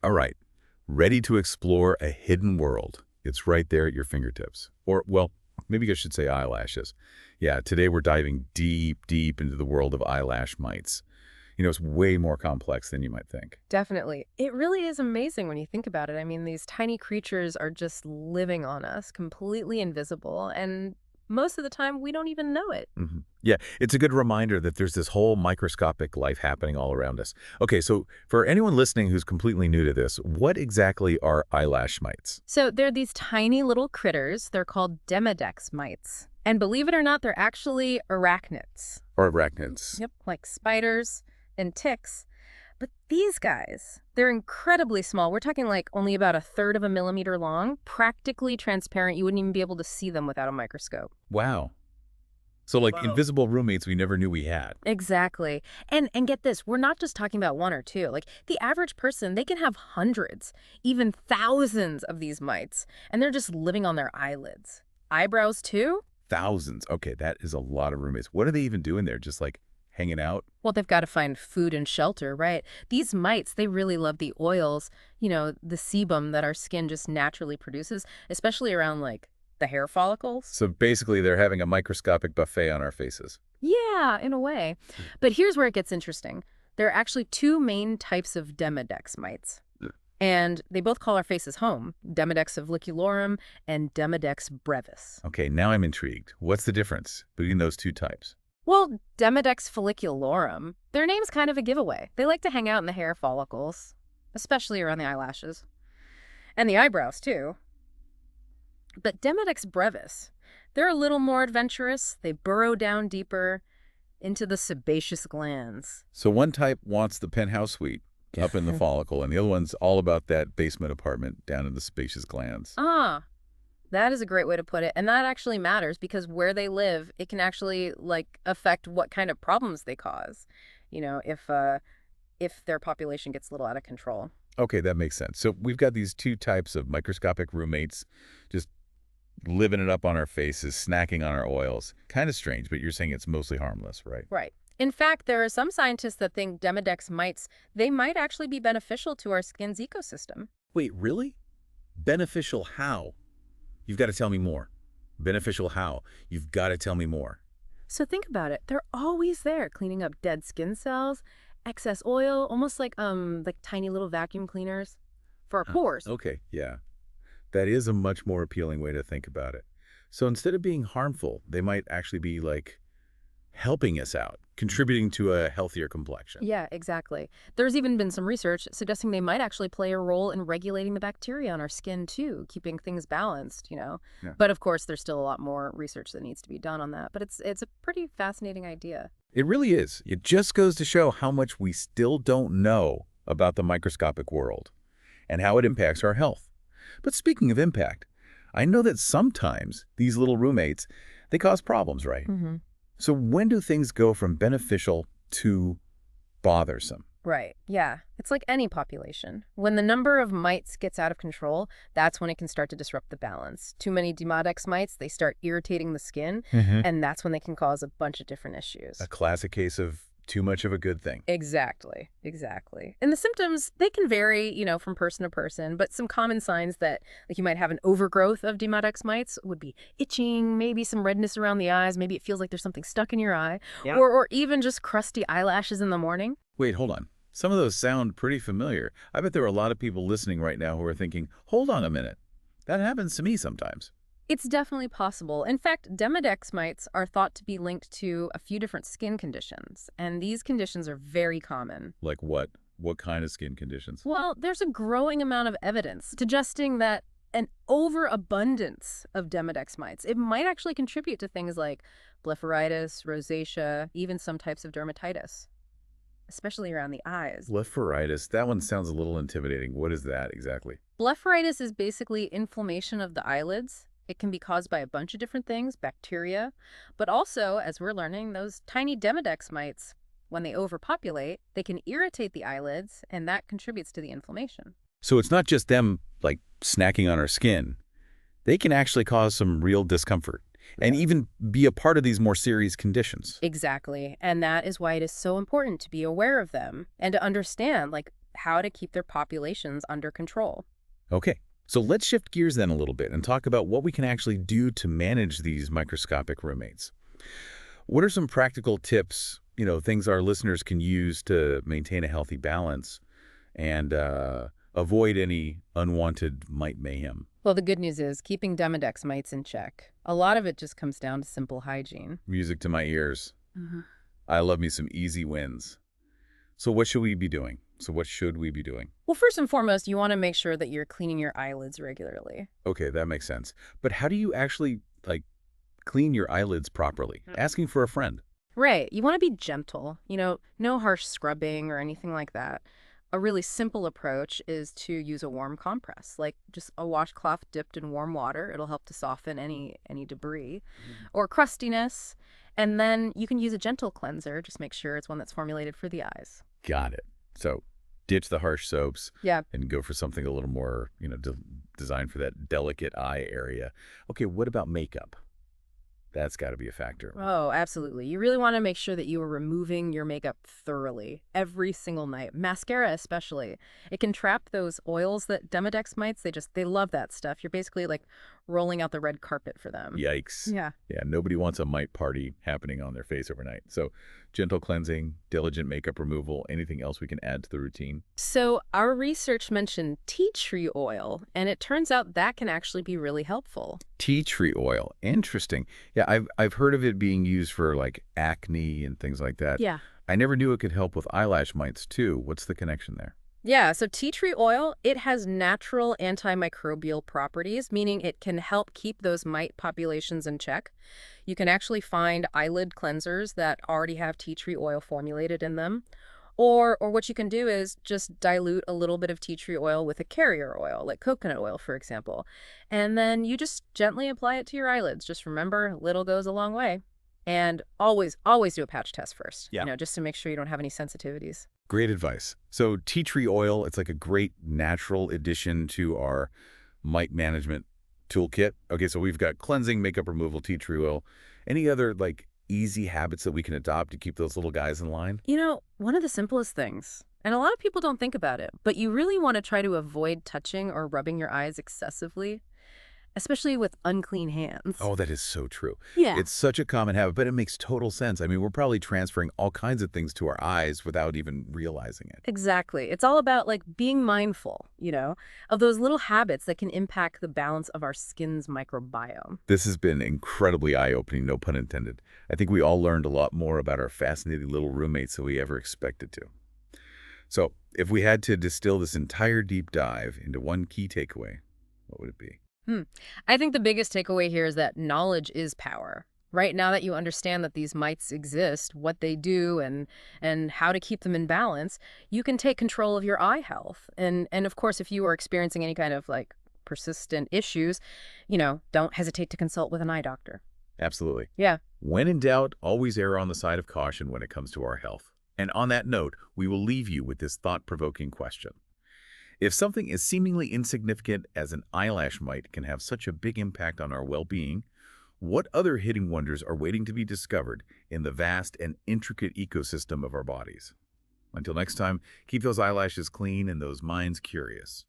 All right. Ready to explore a hidden world. It's right there at your fingertips. Or, well, maybe I should say eyelashes. Yeah, today we're diving deep, deep into the world of eyelash mites. It's way more complex than you might think. Definitely. It really is amazing when you think about it. I mean, these tiny creatures are just living on us, completely invisible, and most of the time we don't even know it. Yeah, it's a good reminder that there's this whole microscopic life happening all around us. Okay, so for anyone listening who's completely new to this, what exactly are eyelash mites? So they're these tiny little critters. They're called Demodex mites. And believe it or not, they're actually arachnids. Or arachnids? Yep, like spiders and ticks. But these guys, they're incredibly small. We're talking like only about a third of a millimeter long, practically transparent. You wouldn't even be able to see them without a microscope. Wow. So like invisible roommates we never knew we had. Exactly. And get this, we're not just talking about one or two. Like the average person, they can have hundreds, even thousands of these mites, and they're just living on their eyelids. Eyebrows too? Thousands. Okay, that is a lot of roommates. What are they even doing there? Just like hanging out? Well, they've got to find food and shelter, right? These mites, they really love the oils, the sebum that our skin just naturally produces, especially around like the hair follicles. So basically they're having a microscopic buffet on our faces. Yeah, in a way. But here's where it gets interesting. There are actually two main types of Demodex mites. And they both call our faces home, Demodex folliculorum and Demodex brevis. Okay, now I'm intrigued. What's the difference between those two types? Well, Demodex folliculorum, their name's kind of a giveaway. They like to hang out in the hair follicles, especially around the eyelashes. And the eyebrows, too. But Demodex brevis, they're a little more adventurous. They burrow down deeper into the sebaceous glands. So one type wants the penthouse suite up in the follicle, and the other one's all about that basement apartment down in the sebaceous glands. Ah, that is a great way to put it. And that actually matters because where they live, it can actually affect what kind of problems they cause. If their population gets a little out of control. Okay, that makes sense. So we've got these two types of microscopic roommates just living it up on our faces, snacking on our oils. Kind of strange, but you're saying it's mostly harmless, right? Right. In fact, there are some scientists that think Demodex mites, they might actually be beneficial to our skin's ecosystem. Wait, really? Beneficial how? You've got to tell me more. Beneficial how? You've got to tell me more. So think about it. They're always there, cleaning up dead skin cells, excess oil, almost like tiny little vacuum cleaners for our pores. Okay, yeah. That is a much more appealing way to think about it. So instead of being harmful, they might actually be helping us out, contributing to a healthier complexion. Yeah, exactly. There's even been some research suggesting they might actually play a role in regulating the bacteria on our skin too, keeping things balanced. Yeah. But of course, there's still a lot more research that needs to be done on that. But it's a pretty fascinating idea. It really is. It just goes to show how much we still don't know about the microscopic world and how it impacts our health. But speaking of impact, I know that sometimes these little roommates, they cause problems, right? Mm-hmm. So when do things go from beneficial to bothersome? Right. Yeah. It's like any population. When the number of mites gets out of control, that's when it can start to disrupt the balance. Too many Demodex mites, they start irritating the skin, and that's when they can cause a bunch of different issues. A classic case of too much of a good thing. Exactly. Exactly. And the symptoms, they can vary, from person to person, but some common signs that you might have an overgrowth of Demodex mites would be itching, maybe some redness around the eyes, maybe it feels like there's something stuck in your eye, or even just crusty eyelashes in the morning. Wait, hold on. Some of those sound pretty familiar. I bet there are a lot of people listening right now who are thinking, hold on a minute. That happens to me sometimes. It's definitely possible. In fact, Demodex mites are thought to be linked to a few different skin conditions, and these conditions are very common. Like what? What kind of skin conditions? Well, there's a growing amount of evidence suggesting that an overabundance of Demodex mites, it might actually contribute to things like blepharitis, rosacea, even some types of dermatitis, especially around the eyes. Blepharitis, that one sounds a little intimidating. What is that exactly? Blepharitis is basically inflammation of the eyelids. It can be caused by a bunch of different things, bacteria, but also, as we're learning, those tiny Demodex mites, when they overpopulate, they can irritate the eyelids, and that contributes to the inflammation. So it's not just them, snacking on our skin. They can actually cause some real discomfort and even be a part of these more serious conditions. Exactly, and that is why it is so important to be aware of them and to understand, how to keep their populations under control. Okay, so let's shift gears then a little bit and talk about what we can actually do to manage these microscopic roommates. What are some practical tips, things our listeners can use to maintain a healthy balance and avoid any unwanted mite mayhem? Well, the good news is keeping Demodex mites in check. A lot of it just comes down to simple hygiene. Music to my ears. Mhm. I love me some easy wins. So what should we be doing? Well, first and foremost, you want to make sure that you're cleaning your eyelids regularly. Okay, that makes sense. But how do you actually, clean your eyelids properly? Asking for a friend. Right. You want to be gentle, no harsh scrubbing or anything like that. A really simple approach is to use a warm compress, like just a washcloth dipped in warm water. It'll help to soften any debris or crustiness. And then you can use a gentle cleanser. Just make sure it's one that's formulated for the eyes. Got it. So ditch the harsh soaps Yeah. and go for something a little more, designed for that delicate eye area. Okay, what about makeup? That's got to be a factor. Oh, absolutely. You really want to make sure that you are removing your makeup thoroughly every single night. Mascara especially. It can trap those oils that Demodex mites, they love that stuff. You're basically like rolling out the red carpet for them. Yikes. Yeah. Yeah, nobody wants a mite party happening on their face overnight. So gentle cleansing, diligent makeup removal, anything else we can add to the routine? So our research mentioned tea tree oil, and it turns out that can actually be really helpful. Tea tree oil. Interesting. Yeah, I've heard of it being used for like acne and things like that. Yeah. I never knew it could help with eyelash mites too. What's the connection there? Yeah, so tea tree oil, it has natural antimicrobial properties, meaning it can help keep those mite populations in check. You can actually find eyelid cleansers that already have tea tree oil formulated in them. Or what you can do is just dilute a little bit of tea tree oil with a carrier oil, like coconut oil, for example. And then you just gently apply it to your eyelids. Just remember, little goes a long way. And always, always do a patch test first, Yeah. just to make sure you don't have any sensitivities. Great advice. So tea tree oil, it's like a great natural addition to our mite management toolkit. Okay, so we've got cleansing, makeup removal, tea tree oil. Any other easy habits that we can adopt to keep those little guys in line? One of the simplest things, and a lot of people don't think about it, but you really want to try to avoid touching or rubbing your eyes excessively, especially with unclean hands. Oh, that is so true. Yeah. It's such a common habit, but it makes total sense. I mean, we're probably transferring all kinds of things to our eyes without even realizing it. Exactly. It's all about being mindful, of those little habits that can impact the balance of our skin's microbiome. This has been incredibly eye-opening, no pun intended. I think we all learned a lot more about our fascinating little roommates than we ever expected to. So, if we had to distill this entire deep dive into one key takeaway, what would it be? I think the biggest takeaway here is that knowledge is power. Right now that you understand that these mites exist, what they do, and how to keep them in balance, you can take control of your eye health. And of course, if you are experiencing any kind of persistent issues, don't hesitate to consult with an eye doctor. Absolutely. Yeah. When in doubt, always err on the side of caution when it comes to our health. And on that note, we will leave you with this thought-provoking question. If something as seemingly insignificant as an eyelash mite can have such a big impact on our well-being, what other hidden wonders are waiting to be discovered in the vast and intricate ecosystem of our bodies? Until next time, keep those eyelashes clean and those minds curious.